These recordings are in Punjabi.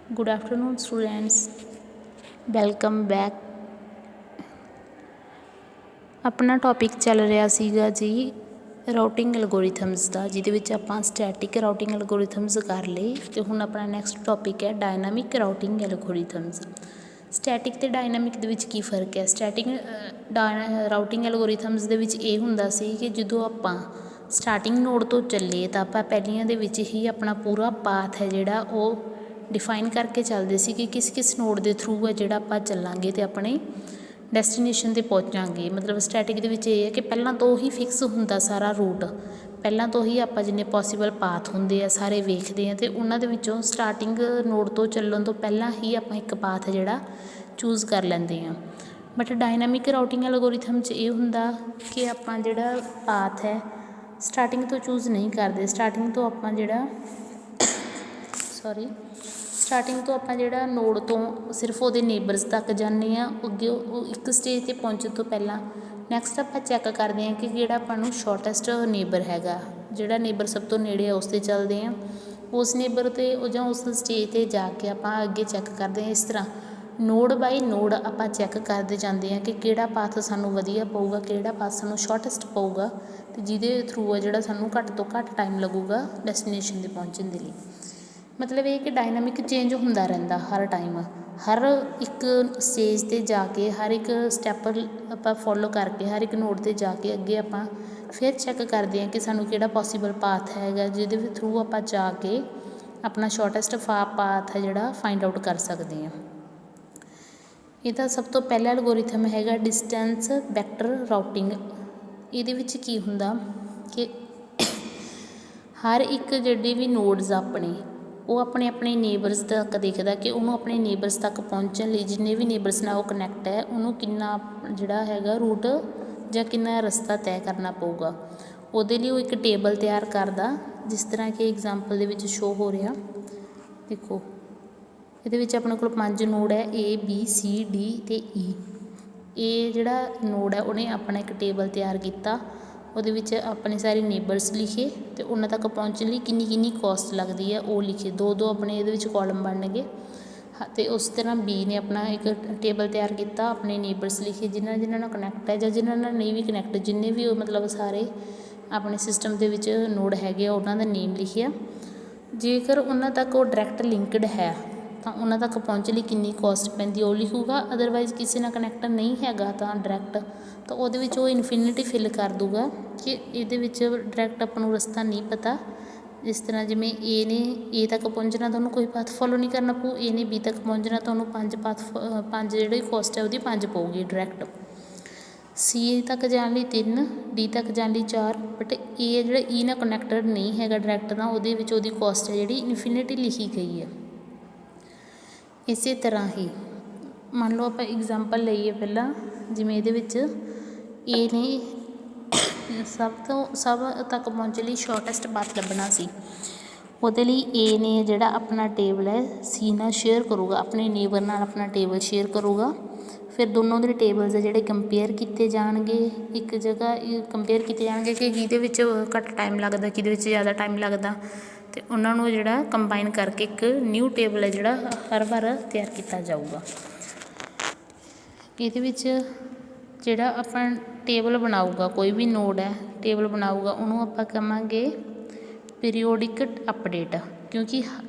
Good afternoon, students. Welcome back. ਆਪਣਾ ਟੌਪਿਕ ਚੱਲ ਰਿਹਾ ਸੀਗਾ ਜੀ ਰਾਊਟਿੰਗ ਐਲਗੋਰਿਥਮਸ ਦਾ, ਜਿਹਦੇ ਵਿੱਚ ਆਪਾਂ ਸਟੈਟਿਕ ਰਾਊਟਿੰਗ ਐਲਗੋਰਿਥਮਸ ਕਰ ਲਏ ਅਤੇ ਹੁਣ ਆਪਣਾ ਨੈਕਸਟ ਟੌਪਿਕ ਹੈ ਡਾਇਨਾਮਿਕ ਰਾਊਟਿੰਗ ਐਲਗੋਰਿਥਮਸ। ਸਟੈਟਿਕ ਅਤੇ ਡਾਇਨਾਮਿਕ ਦੇ ਵਿੱਚ ਕੀ ਫ਼ਰਕ ਹੈ? ਸਟੈਟਿਕ ਰਾਊਟਿੰਗ ਐਲਗੋਰਿਥਮਸ ਦੇ ਵਿੱਚ ਇਹ ਹੁੰਦਾ ਸੀ ਕਿ ਜਦੋਂ ਆਪਾਂ ਸਟਾਰਟਿੰਗ ਨੋਡ ਤੋਂ ਚੱਲੇ ਤਾਂ ਆਪਾਂ ਪਹਿਲੀਆਂ ਦੇ ਵਿੱਚ ਹੀ ਆਪਣਾ ਪੂਰਾ ਪਾਥ ਹੈ ਜਿਹੜਾ ਉਹ ਡਿਫਾਈਨ ਕਰਕੇ ਚੱਲਦੇ ਸੀ ਕਿ ਕਿਸ ਨੋਡ ਦੇ ਥਰੂ ਹੈ ਜਿਹੜਾ ਆਪਾਂ ਚੱਲਾਂਗੇ ਅਤੇ ਆਪਣੇ ਡੈਸਟੀਨੇਸ਼ਨ 'ਤੇ ਪਹੁੰਚਾਂਗੇ। ਮਤਲਬ ਸਟੈਟਿਕ ਦੇ ਵਿੱਚ ਇਹ ਹੈ ਕਿ ਪਹਿਲਾਂ ਤੋਂ ਹੀ ਫਿਕਸ ਹੁੰਦਾ ਸਾਰਾ ਰੂਟ, ਪਹਿਲਾਂ ਤੋਂ ਹੀ ਆਪਾਂ ਜਿੰਨੇ ਪੋਸੀਬਲ ਪਾਥ ਹੁੰਦੇ ਆ ਸਾਰੇ ਵੇਖਦੇ ਹਾਂ ਅਤੇ ਉਹਨਾਂ ਦੇ ਵਿੱਚੋਂ ਸਟਾਰਟਿੰਗ ਨੋਡ ਤੋਂ ਚੱਲਣ ਤੋਂ ਪਹਿਲਾਂ ਹੀ ਆਪਾਂ ਇੱਕ ਪਾਥ ਜਿਹੜਾ ਚੂਜ਼ ਕਰ ਲੈਂਦੇ ਹਾਂ। ਬਟ ਡਾਇਨਾਮਿਕ ਰਾਊਟਿੰਗ ਐਲਗੋਰਿਥਮ 'ਚ ਇਹ ਹੁੰਦਾ ਕਿ ਆਪਾਂ ਜਿਹੜਾ ਪਾਥ ਹੈ ਸਟਾਰਟਿੰਗ ਤੋਂ ਚੂਜ਼ ਨਹੀਂ ਕਰਦੇ। ਸਟਾਰਟਿੰਗ ਤੋਂ ਆਪਾਂ ਜਿਹੜਾ ਨੋਡ ਤੋਂ ਸਿਰਫ ਉਹਦੇ ਨੇਬਰਸ ਤੱਕ ਜਾਂਦੇ ਹਾਂ। ਅੱਗੇ ਉਹ ਇੱਕ ਸਟੇਜ 'ਤੇ ਪਹੁੰਚਣ ਤੋਂ ਪਹਿਲਾਂ ਨੈਕਸਟ ਆਪਾਂ ਚੈੱਕ ਕਰਦੇ ਹਾਂ ਕਿ ਜਿਹੜਾ ਆਪਾਂ ਨੂੰ ਸ਼ੋਰਟੈਸਟ ਨੇਬਰ ਹੈਗਾ, ਜਿਹੜਾ ਨੇਬਰ ਸਭ ਤੋਂ ਨੇੜੇ ਆ ਉਸ 'ਤੇ ਚੱਲਦੇ ਹਾਂ। ਉਸ ਨੇਬਰ 'ਤੇ ਜਾਂ ਉਸ ਸਟੇਜ 'ਤੇ ਜਾ ਕੇ ਆਪਾਂ ਅੱਗੇ ਚੈੱਕ ਕਰਦੇ ਹਾਂ। ਇਸ ਤਰ੍ਹਾਂ ਨੋਡ ਬਾਈ ਨੋਡ ਆਪਾਂ ਚੈੱਕ ਕਰਦੇ ਜਾਂਦੇ ਹਾਂ ਕਿ ਕਿਹੜਾ ਪਾਥ ਸਾਨੂੰ ਵਧੀਆ ਪਊਗਾ, ਕਿਹੜਾ ਪਾਥ ਸਾਨੂੰ ਸ਼ੋਰਟੈਸਟ ਪਊਗਾ ਅਤੇ ਜਿਹਦੇ ਥਰੂ ਆ ਜਿਹੜਾ ਸਾਨੂੰ ਘੱਟ ਤੋਂ ਘੱਟ ਟਾਈਮ ਲੱਗੂਗਾ ਡੈਸਟੀਨੇਸ਼ਨ 'ਤੇ ਪਹੁੰਚਣ ਦੇ ਲਈ। ਮਤਲਬ ਇਹ ਕਿ ਡਾਇਨਾਮਿਕ ਚੇਂਜ ਹੁੰਦਾ ਰਹਿੰਦਾ ਹਰ ਟਾਈਮ, ਹਰ ਇੱਕ ਸਟੇਜ 'ਤੇ ਜਾ ਕੇ ਹਰ ਇੱਕ ਸਟੈਪ ਆਪਾਂ ਫੋਲੋ ਕਰਕੇ ਹਰ ਇੱਕ ਨੋਡ 'ਤੇ ਜਾ ਕੇ ਅੱਗੇ ਆਪਾਂ ਫਿਰ ਚੈੱਕ ਕਰਦੇ ਹਾਂ ਕਿ ਸਾਨੂੰ ਕਿਹੜਾ ਪੋਸੀਬਲ ਪਾਥ ਹੈਗਾ ਜਿਹਦੇ ਥਰੂ ਆਪਾਂ ਜਾ ਕੇ ਆਪਣਾ ਸ਼ੋਰਟੈਸਟ ਪਾਥ ਹੈ ਜਿਹੜਾ ਫਾਈਂਡ ਆਊਟ ਕਰ ਸਕਦੇ ਹਾਂ। ਇਹਦਾ ਸਭ ਤੋਂ ਪਹਿਲਾ ਐਲਗੋਰਿਥਮ ਹੈਗਾ ਡਿਸਟੈਂਸ ਵੈਕਟਰ ਰਾਊਟਿੰਗ। ਇਹਦੇ ਵਿੱਚ ਕੀ ਹੁੰਦਾ ਕਿ ਹਰ ਇੱਕ ਜਿਹੜੇ ਵੀ ਨੋਡਸ ਆਪਣੇ ਉਹ ਆਪਣੇ ਨੇਬਰਸ ਤੱਕ ਦੇਖਦਾ ਕਿ ਉਹਨੂੰ ਆਪਣੇ ਨੇਬਰਸ ਤੱਕ ਪਹੁੰਚਣ ਲਈ ਜਿੰਨੇ ਵੀ ਨੇਬਰਸ ਨਾਲ ਉਹ ਕਨੈਕਟ ਹੈ ਉਹਨੂੰ ਕਿੰਨਾ ਜਿਹੜਾ ਹੈਗਾ ਰੂਟ ਜਾਂ ਕਿੰਨਾ ਰਸਤਾ ਤੈਅ ਕਰਨਾ ਪਊਗਾ। ਉਹਦੇ ਲਈ ਉਹ ਇੱਕ ਟੇਬਲ ਤਿਆਰ ਕਰਦਾ, ਜਿਸ ਤਰ੍ਹਾਂ ਕਿ ਐਗਜ਼ਾਮਪਲ ਦੇ ਵਿੱਚ ਸ਼ੋ ਹੋ ਰਿਹਾ। ਦੇਖੋ ਇਹਦੇ ਵਿੱਚ ਆਪਣੇ ਕੋਲ 5 ਨੋਡ ਹੈ A B C D ਅਤੇ E। ਇਹ ਜਿਹੜਾ ਨੋਡ ਹੈ ਉਹਨੇ ਆਪਣਾ ਇੱਕ ਟੇਬਲ ਤਿਆਰ ਕੀਤਾ, ਉਹਦੇ ਵਿੱਚ ਆਪਣੇ ਸਾਰੇ ਨੇਬਰਸ ਲਿਖੇ ਅਤੇ ਉਹਨਾਂ ਤੱਕ ਪਹੁੰਚਣ ਲਈ ਕਿੰਨੀ ਕੋਸਟ ਲੱਗਦੀ ਹੈ ਉਹ ਲਿਖੇ। ਦੋ ਆਪਣੇ ਇਹਦੇ ਵਿੱਚ ਕਾਲਮ ਬਣਨਗੇ ਅਤੇ ਉਸ ਤਰ੍ਹਾਂ B ਨੇ ਆਪਣਾ ਇੱਕ ਟੇਬਲ ਤਿਆਰ ਕੀਤਾ, ਆਪਣੇ ਨੇਬਰਸ ਲਿਖੇ ਜਿਨ੍ਹਾਂ ਨਾਲ ਕਨੈਕਟ ਹੈ ਜਾਂ ਜਿਨ੍ਹਾਂ ਨਾਲ ਨਹੀਂ ਵੀ ਕਨੈਕਟ, ਜਿੰਨੇ ਵੀ ਮਤਲਬ ਸਾਰੇ ਆਪਣੇ ਸਿਸਟਮ ਦੇ ਵਿੱਚ ਨੋਡ ਹੈਗੇ ਆ ਉਹਨਾਂ ਦਾ ਨੇਮ ਲਿਖਿਆ। ਜੇਕਰ ਉਹਨਾਂ ਤੱਕ ਉਹ ਡਾਇਰੈਕਟ ਲਿੰਕਡ ਹੈ ਤਾਂ ਉਹਨਾਂ ਤੱਕ ਪਹੁੰਚਣ ਲਈ ਕਿੰਨੀ ਕੋਸਟ ਪੈਂਦੀ ਉਹ ਲਿਖੂਗਾ। ਅਦਰਵਾਈਜ਼ ਕਿਸੇ ਨਾਲ ਕਨੈਕਟ ਨਹੀਂ ਹੈਗਾ ਤਾਂ ਡਾਇਰੈਕਟ, ਤਾਂ ਉਹਦੇ ਵਿੱਚ ਉਹ ਇਨਫਿਨਿਟੀ ਫਿਲ ਕਰ ਦੂਗਾ ਕਿ ਇਹਦੇ ਵਿੱਚ ਡਾਇਰੈਕਟ ਆਪਾਂ ਨੂੰ ਰਸਤਾ ਨਹੀਂ ਪਤਾ। ਜਿਸ ਤਰ੍ਹਾਂ ਜਿਵੇਂ A ਨੇ A ਤੱਕ ਪਹੁੰਚਣਾ ਤਾਂ ਉਹਨੂੰ ਕੋਈ ਪਾਥ ਫੋਲੋ ਨਹੀਂ ਕਰਨਾ ਪਊ, A ਨੇ B ਤੱਕ ਪਹੁੰਚਣਾ ਤਾਂ ਉਹਨੂੰ 5 ਜਿਹੜੀ ਕੋਸਟ ਹੈ ਉਹਦੀ 5 ਪਊਗੀ ਡਾਇਰੈਕਟ। C ਤੱਕ ਜਾਣ ਲਈ 3, D ਤੱਕ ਜਾਣ ਲਈ 4, ਬਟ A ਜਿਹੜਾ E ਨਾਲ ਕਨੈਕਟਡ ਨਹੀਂ ਹੈਗਾ ਡਾਇਰੈਕਟ ਤਾਂ ਉਹਦੇ ਵਿੱਚ ਉਹਦੀ ਕੋਸਟ ਹੈ ਜਿਹੜੀ ਇਨਫਿਨਿਟੀ ਲਿਖੀ ਗਈ ਹੈ। ਇਸੇ ਤਰ੍ਹਾਂ ਹੀ ਮੰਨ ਲਓ ਆਪਾਂ ਐਗਜ਼ਾਮਪਲ ਲਈਏ ਪਹਿਲਾਂ, ਜਿਵੇਂ ਇਹਦੇ ਵਿੱਚ A ਨੇ ਸਭ ਤੱਕ ਪਹੁੰਚਣ ਲਈ ਸ਼ੋਰਟੈਸਟ ਪਾਥ ਲੱਭਣਾ ਸੀ। ਉਹਦੇ ਲਈ A ਨੇ ਜਿਹੜਾ ਆਪਣਾ ਟੇਬਲ ਹੈ C ਨਾਲ ਸ਼ੇਅਰ ਕਰੂਗਾ, ਆਪਣੇ ਨੇਬਰ ਨਾਲ ਆਪਣਾ ਟੇਬਲ ਸ਼ੇਅਰ ਕਰੂਗਾ। ਫਿਰ ਦੋਨੋਂ ਦੇ ਟੇਬਲਸ ਆ ਜਿਹੜੇ ਕੰਪੇਅਰ ਕੀਤੇ ਜਾਣਗੇ, ਇੱਕ ਜਗ੍ਹਾ ਕੰਪੇਅਰ ਕੀਤੇ ਜਾਣਗੇ ਕਿ ਕਿਹਦੇ ਵਿੱਚ ਘੱਟ ਟਾਈਮ ਲੱਗਦਾ ਕਿਹਦੇ ਵਿੱਚ ਜ਼ਿਆਦਾ ਟਾਈਮ ਲੱਗਦਾ, ਅਤੇ ਉਹਨਾਂ ਨੂੰ ਜਿਹੜਾ ਕੰਬਾਈਨ ਕਰਕੇ ਇੱਕ ਨਿਊ ਟੇਬਲ ਹੈ ਜਿਹੜਾ ਹਰ ਵਾਰ ਤਿਆਰ ਕੀਤਾ ਜਾਊਗਾ। ਇਹਦੇ ਵਿੱਚ ਜਿਹੜਾ ਆਪਾਂ ਟੇਬਲ ਬਣਾਊਗਾ, ਕੋਈ ਵੀ ਨੋਡ ਹੈ ਟੇਬਲ ਬਣਾਊਗਾ, ਉਹਨੂੰ ਆਪਾਂ ਕਹਾਂਗੇ ਪੀਰੀਓਡਿਕ ਅਪਡੇਟ, ਕਿਉਂਕਿ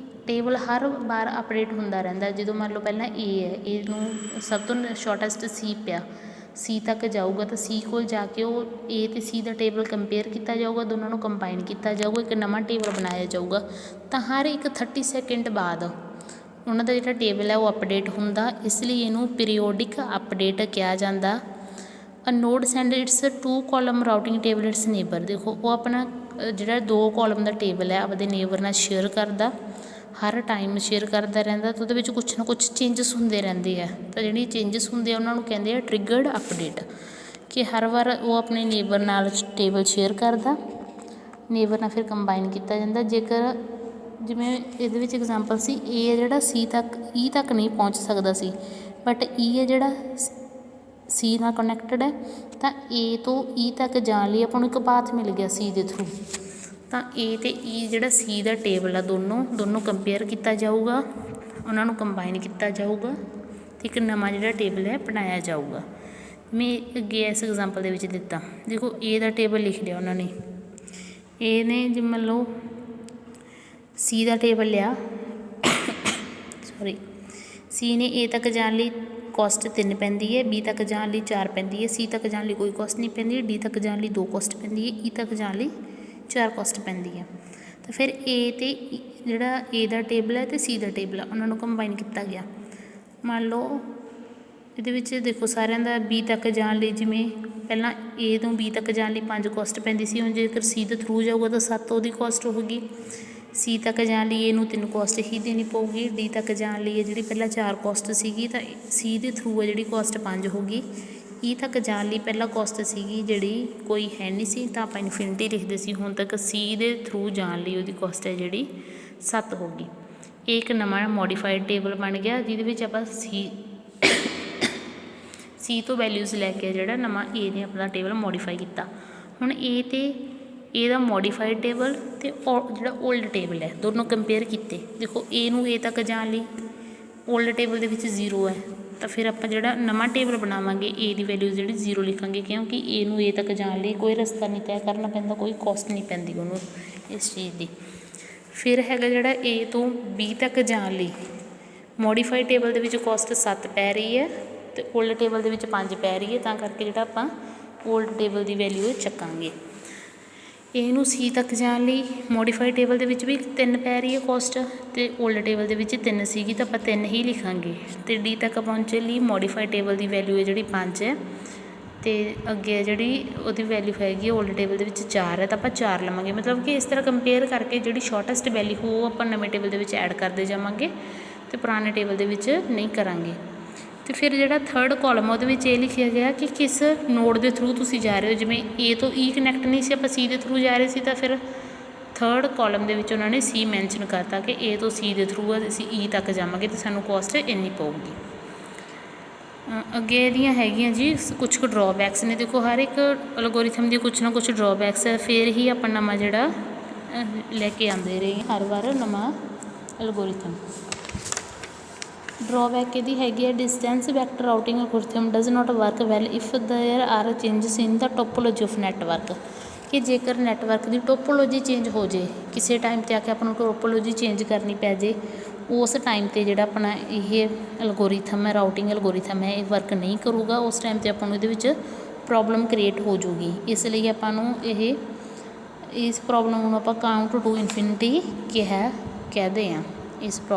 ਟੇਬਲ ਹਰ ਵਾਰ ਅਪਡੇਟ ਹੁੰਦਾ ਰਹਿੰਦਾ। ਜਦੋਂ ਮੰਨ ਲਓ ਪਹਿਲਾਂ A ਹੈ, A ਨੂੰ ਸਭ ਤੋਂ ਸ਼ੋਰਟੈਸਟ C ਪਿਆ, C ਤੱਕ ਜਾਊਗਾ ਤਾਂ C ਕੋਲ ਜਾ ਕੇ ਉਹ A ਅਤੇ C ਦਾ ਟੇਬਲ ਕੰਪੇਅਰ ਕੀਤਾ ਜਾਊਗਾ, ਦੋਨਾਂ ਨੂੰ ਕੰਬਾਈਨ ਕੀਤਾ ਜਾਊਗਾ, ਇੱਕ ਨਵਾਂ ਟੇਬਲ ਬਣਾਇਆ ਜਾਊਗਾ। ਤਾਂ ਹਰ ਇੱਕ 30 ਸੈਕਿੰਡ ਬਾਅਦ ਉਹਨਾਂ ਦਾ ਜਿਹੜਾ ਟੇਬਲ ਹੈ ਉਹ ਅਪਡੇਟ ਹੁੰਦਾ, ਇਸ ਲਈ ਇਹਨੂੰ ਪੀਰੀਓਡਿਕ ਅਪਡੇਟ ਕਿਹਾ ਜਾਂਦਾ। A node send its 2 column routing table its neighbour. ਦੇਖੋ ਉਹ ਆਪਣਾ ਜਿਹੜਾ 2 ਕਾਲਮ ਦਾ ਟੇਬਲ ਹੈ ਆਪਦੇ ਨੇਬਰ ਨਾਲ ਸ਼ੇਅਰ ਕਰਦਾ, ਹਰ ਟਾਈਮ ਸ਼ੇਅਰ ਕਰਦਾ ਰਹਿੰਦਾ, ਤਾਂ ਉਹਦੇ ਵਿੱਚ ਕੁਛ ਨਾ ਕੁਛ ਚੇਂਜਸ ਹੁੰਦੇ ਰਹਿੰਦੇ ਆ। ਤਾਂ ਜਿਹੜੀ ਚੇਂਜਸ ਹੁੰਦੇ ਆ ਉਹਨਾਂ ਨੂੰ ਕਹਿੰਦੇ ਆ ਟ੍ਰਿਗਰਡ ਅਪਡੇਟ, ਕਿ ਹਰ ਵਾਰ ਉਹ ਆਪਣੇ ਨੇਬਰ ਨਾਲ ਟੇਬਲ ਸ਼ੇਅਰ ਕਰਦਾ, ਨੇਬਰ ਨਾਲ ਫਿਰ ਕੰਬਾਈਨ ਕੀਤਾ ਜਾਂਦਾ। ਜੇਕਰ ਜਿਵੇਂ ਇਹਦੇ ਵਿੱਚ ਐਗਜ਼ਾਮਪਲ ਸੀ A ਹੈ ਜਿਹੜਾ C ਤੱਕ E ਤੱਕ ਨਹੀਂ ਪਹੁੰਚ ਸਕਦਾ ਸੀ, ਬਟ E ਹੈ ਜਿਹੜਾ C ਨਾਲ ਕਨੈਕਟਡ ਹੈ, ਤਾਂ A ਤੋਂ E ਤੱਕ ਜਾਣ ਲਈ ਆਪਾਂ ਨੂੰ ਇੱਕ ਪਾਥ ਮਿਲ ਗਿਆ C ਦੇ ਥਰੂ। ਤਾਂ A ਅਤੇ E ਜਿਹੜਾ C ਦਾ ਟੇਬਲ ਆ ਦੋਨੋਂ ਕੰਪੇਅਰ ਕੀਤਾ ਜਾਊਗਾ, ਉਹਨਾਂ ਨੂੰ ਕੰਬਾਈਨ ਕੀਤਾ ਜਾਊਗਾ ਅਤੇ ਇੱਕ ਨਵਾਂ ਜਿਹੜਾ ਟੇਬਲ ਹੈ ਬਣਾਇਆ ਜਾਊਗਾ। ਮੈਂ ਅੱਗੇ ਇਸ ਐਗਜ਼ਾਮਪਲ ਦੇ ਵਿੱਚ ਦਿੱਤਾ, ਦੇਖੋ ਏ ਦਾ ਟੇਬਲ ਲਿਖ ਲਿਆ ਉਹਨਾਂ ਨੇ, ਏ ਨੇ ਜੇ ਮੰਨ ਲਓ ਸੀ ਦਾ ਟੇਬਲ ਲਿਆ ਸੌਰੀ ਸੀ ਨੇ ਏ ਤੱਕ ਜਾਣ ਲਈ ਕੋਸਟ 3 ਪੈਂਦੀ ਹੈ, ਬੀ ਤੱਕ ਜਾਣ ਲਈ 4 ਪੈਂਦੀ ਹੈ, ਸੀ ਤੱਕ ਜਾਣ ਲਈ ਕੋਈ ਕੋਸਟ ਨਹੀਂ ਪੈਂਦੀ, ਡੀ ਤੱਕ ਜਾਣ ਲਈ 2 ਕੋਸਟ ਪੈਂਦੀ ਹੈ, ਈ ਤੱਕ ਜਾਣ ਲਈ 4 ਕੋਸਟ ਪੈਂਦੀ ਹੈ। ਤਾਂ ਫਿਰ ਏ ਅਤੇ ਜਿਹੜਾ ਏ ਦਾ ਟੇਬਲ ਹੈ ਅਤੇ ਸੀ ਦਾ ਟੇਬਲ ਹੈ ਉਹਨਾਂ ਨੂੰ ਕੰਬਾਈਨ ਕੀਤਾ ਗਿਆ। ਮੰਨ ਲਓ ਇਹਦੇ ਵਿੱਚ ਦੇਖੋ ਸਾਰਿਆਂ ਦਾ ਬੀ ਤੱਕ ਜਾਣ ਲਈ, ਜਿਵੇਂ ਪਹਿਲਾਂ ਏ ਤੋਂ ਬੀ ਤੱਕ ਜਾਣ ਲਈ 5 ਕੋਸਟ ਪੈਂਦੀ ਸੀ, ਹੁਣ ਜੇਕਰ ਸੀ ਦੇ ਥਰੂ ਜਾਊਗਾ ਤਾਂ 7 ਉਹਦੀ ਕੋਸਟ ਹੋਊਗੀ। ਸੀ ਤੱਕ ਜਾਣ ਲਈ ਇਹਨੂੰ 3 ਕੋਸਟ ਹੀ ਦੇਣੀ ਪਊਗੀ। ਡੀ ਤੱਕ ਜਾਣ ਲਈ ਜਿਹੜੀ ਪਹਿਲਾਂ 4 ਕੋਸਟ ਸੀਗੀ ਤਾਂ ਸੀ ਦੇ ਥਰੂ ਹੈ ਜਿਹੜੀ ਕੋਸਟ 5 ਹੋਊਗੀ। ਈ ਤੱਕ ਜਾਣ ਲਈ ਪਹਿਲਾਂ ਕੋਸਟ ਸੀਗੀ ਜਿਹੜੀ ਕੋਈ ਹੈ ਨਹੀਂ ਸੀ ਤਾਂ ਆਪਾਂ ਇਨਫਿਨਿਟੀ ਲਿਖਦੇ ਸੀ, ਹੁਣ ਤੱਕ ਸੀ ਦੇ ਥਰੂ ਜਾਣ ਲਈ ਉਹਦੀ ਕੋਸਟ ਹੈ ਜਿਹੜੀ 7 ਹੋਊਗੀ। ਇਹ ਇੱਕ ਨਵਾਂ ਮੋਡੀਫਾਈਡ ਟੇਬਲ ਬਣ ਗਿਆ ਜਿਹਦੇ ਵਿੱਚ ਆਪਾਂ ਸੀ ਤੋਂ ਵੈਲਿਊਜ਼ ਲੈ ਕੇ ਜਿਹੜਾ ਨਵਾਂ ਏ ਨੇ ਆਪਣਾ ਟੇਬਲ ਮੋਡੀਫਾਈ ਕੀਤਾ। ਹੁਣ ਏ ਅਤੇ ਏ ਦਾ ਮੋਡੀਫਾਈਡ ਟੇਬਲ ਅਤੇ ਜਿਹੜਾ ਓਲਡ ਟੇਬਲ ਹੈ ਦੋਨੋਂ ਕੰਪੇਅਰ ਕੀਤੇ। ਦੇਖੋ ਏ ਨੂੰ ਏ ਤੱਕ ਜਾਣ ਲਈ ਓਲਡ ਟੇਬਲ ਦੇ ਵਿੱਚ 0 ਹੈ, ਤਾਂ ਫਿਰ ਆਪਾਂ ਜਿਹੜਾ ਨਵਾਂ ਟੇਬਲ ਬਣਾਵਾਂਗੇ ਏ ਦੀ ਵੈਲਿਊ ਜਿਹੜੀ 0 ਲਿਖਾਂਗੇ, ਕਿਉਂਕਿ ਏ ਨੂੰ ਏ ਤੱਕ ਜਾਣ ਲਈ ਕੋਈ ਰਸਤਾ ਨਹੀਂ ਤੈਅ ਕਰਨਾ ਪੈਂਦਾ, ਕੋਈ ਕੋਸਟ ਨਹੀਂ ਪੈਂਦੀ ਉਹਨੂੰ ਇਸ ਚੀਜ਼ ਦੀ। ਫਿਰ ਹੈਗਾ ਜਿਹੜਾ ਏ ਤੋਂ ਬੀ ਤੱਕ ਜਾਣ ਲਈ ਮੋਡੀਫਾਈਡ ਟੇਬਲ ਦੇ ਵਿੱਚ ਕੋਸਟ 7 ਪੈ ਰਹੀ ਹੈ ਅਤੇ ਓਲਡ ਟੇਬਲ ਦੇ ਵਿੱਚ 5 ਪੈ ਰਹੀ ਹੈ, ਤਾਂ ਕਰਕੇ ਜਿਹੜਾ ਆਪਾਂ ਓਲਡ ਟੇਬਲ ਦੀ ਵੈਲਿਊ ਚੱਕਾਂਗੇ। ਏ ਨੂੰ ਸੀ ਤੱਕ ਜਾਣ ਲਈ ਮੋਡੀਫਾਈਡ ਟੇਬਲ ਦੇ ਵਿੱਚ ਵੀ 3 ਪੈ ਰਹੀ ਹੈ ਕੋਸਟ ਅਤੇ ਓਲਡ ਟੇਬਲ ਦੇ ਵਿੱਚ 3 ਸੀਗੀ ਤਾਂ ਆਪਾਂ 3 ਹੀ ਲਿਖਾਂਗੇ। ਅਤੇ ਡੀ ਤੱਕ ਪਹੁੰਚਣ ਲਈ ਮੋਡੀਫਾਈਡ ਟੇਬਲ ਦੀ ਵੈਲਿਊ ਹੈ ਜਿਹੜੀ 5 ਹੈ ਅਤੇ ਅੱਗੇ ਜਿਹੜੀ ਉਹਦੀ ਵੈਲਿਊ ਹੈਗੀ ਓਲਡ ਟੇਬਲ ਦੇ ਵਿੱਚ 4 ਹੈ ਤਾਂ ਆਪਾਂ 4 ਲਵਾਂਗੇ। ਮਤਲਬ ਕਿ ਇਸ ਤਰ੍ਹਾਂ ਕੰਪੇਅਰ ਕਰਕੇ ਜਿਹੜੀ ਸ਼ੋਰਟੈਸਟ ਵੈਲਿਊ ਉਹ ਆਪਾਂ ਨਵੇਂ ਟੇਬਲ ਦੇ ਵਿੱਚ ਐਡ ਕਰਦੇ ਜਾਵਾਂਗੇ ਅਤੇ ਪੁਰਾਣੇ ਟੇਬਲ ਦੇ ਵਿੱਚ ਨਹੀਂ ਕਰਾਂਗੇ। ਅਤੇ ਫਿਰ ਜਿਹੜਾ ਥਰਡ ਕੋਲਮ ਉਹਦੇ ਵਿੱਚ ਇਹ ਲਿਖਿਆ ਗਿਆ ਕਿ ਕਿਸ ਨੋਡ ਦੇ ਥਰੂ ਤੁਸੀਂ ਜਾ ਰਹੇ ਹੋ। ਜਿਵੇਂ ਏ ਤੋਂ ਈ ਕਨੈਕਟ ਨਹੀਂ ਸੀ, ਆਪਾਂ ਸੀ ਦੇ ਥਰੂ ਜਾ ਰਹੇ ਸੀ, ਤਾਂ ਫਿਰ ਥਰਡ ਕੋਲਮ ਦੇ ਵਿੱਚ ਉਹਨਾਂ ਨੇ ਸੀ ਮੈਂਸ਼ਨ ਕਰਤਾ ਕਿ ਏ ਤੋਂ ਸੀ ਦੇ ਥਰੂ ਅਸੀਂ ਈ ਤੱਕ ਜਾਵਾਂਗੇ ਅਤੇ ਸਾਨੂੰ ਕੋਸਟ ਇੰਨੀ ਪਊਗੀ। ਅੱਗੇ ਇਹਦੀਆਂ ਹੈਗੀਆਂ ਜੀ ਕੁਛ ਕੁ ਡਰੋਬੈਕਸ ਨੇ। ਦੇਖੋ ਹਰ ਇੱਕ ਐਲਗੋਰਿਥਮ ਦੀ ਕੁਛ ਨਾ ਕੁਛ ਡਰੋਬੈਕਸ ਹੈ, ਫਿਰ ਹੀ ਆਪਾਂ ਨਵਾਂ ਜਿਹੜਾ ਲੈ ਕੇ ਆਉਂਦੇ ਰਹੇ ਹਰ ਵਾਰ ਨਵਾਂ ਐਲਗੋਰਿਥਮ। ਡਰੋਬੈਕ ਇਹਦੀ ਹੈਗੀ ਹੈ distance vector routing algorithm does not work well if there are changes in the topology of network. ਕਿ ਜੇਕਰ ਨੈਟਵਰਕ ਦੀ ਟੋਪੋਲੋਜੀ ਚੇਂਜ ਹੋ ਜੇ, ਕਿਸੇ ਟਾਈਮ 'ਤੇ ਆ ਕੇ ਆਪਾਂ ਨੂੰ ਟੋਪੋਲੋਜੀ ਚੇਂਜ ਕਰਨੀ ਪੈ ਜੇ, ਉਸ ਟਾਈਮ 'ਤੇ ਜਿਹੜਾ ਆਪਣਾ ਇਹ ਐਲਗੋਰਿਥਮ ਹੈ ਰਾਊਟਿੰਗ ਐਲਗੋਰਿਥਮ ਹੈ ਇਹ ਵਰਕ ਨਹੀਂ ਕਰੂਗਾ। ਉਸ ਟਾਈਮ 'ਤੇ ਆਪਾਂ ਨੂੰ ਇਹਦੇ ਵਿੱਚ ਪ੍ਰੋਬਲਮ ਕ੍ਰੀਏਟ ਹੋ ਜੂਗੀ। ਇਸ ਲਈ ਆਪਾਂ ਨੂੰ ਇਸ ਪ੍ਰੋਬਲਮ ਨੂੰ ਆਪਾਂ ਕਾਊਂਟ ਟੂ ਇਨਫਿਨਿਟੀ ਕਹਦੇ ਹਾਂ ਇਸ ਪ੍ਰੋਬਲਮ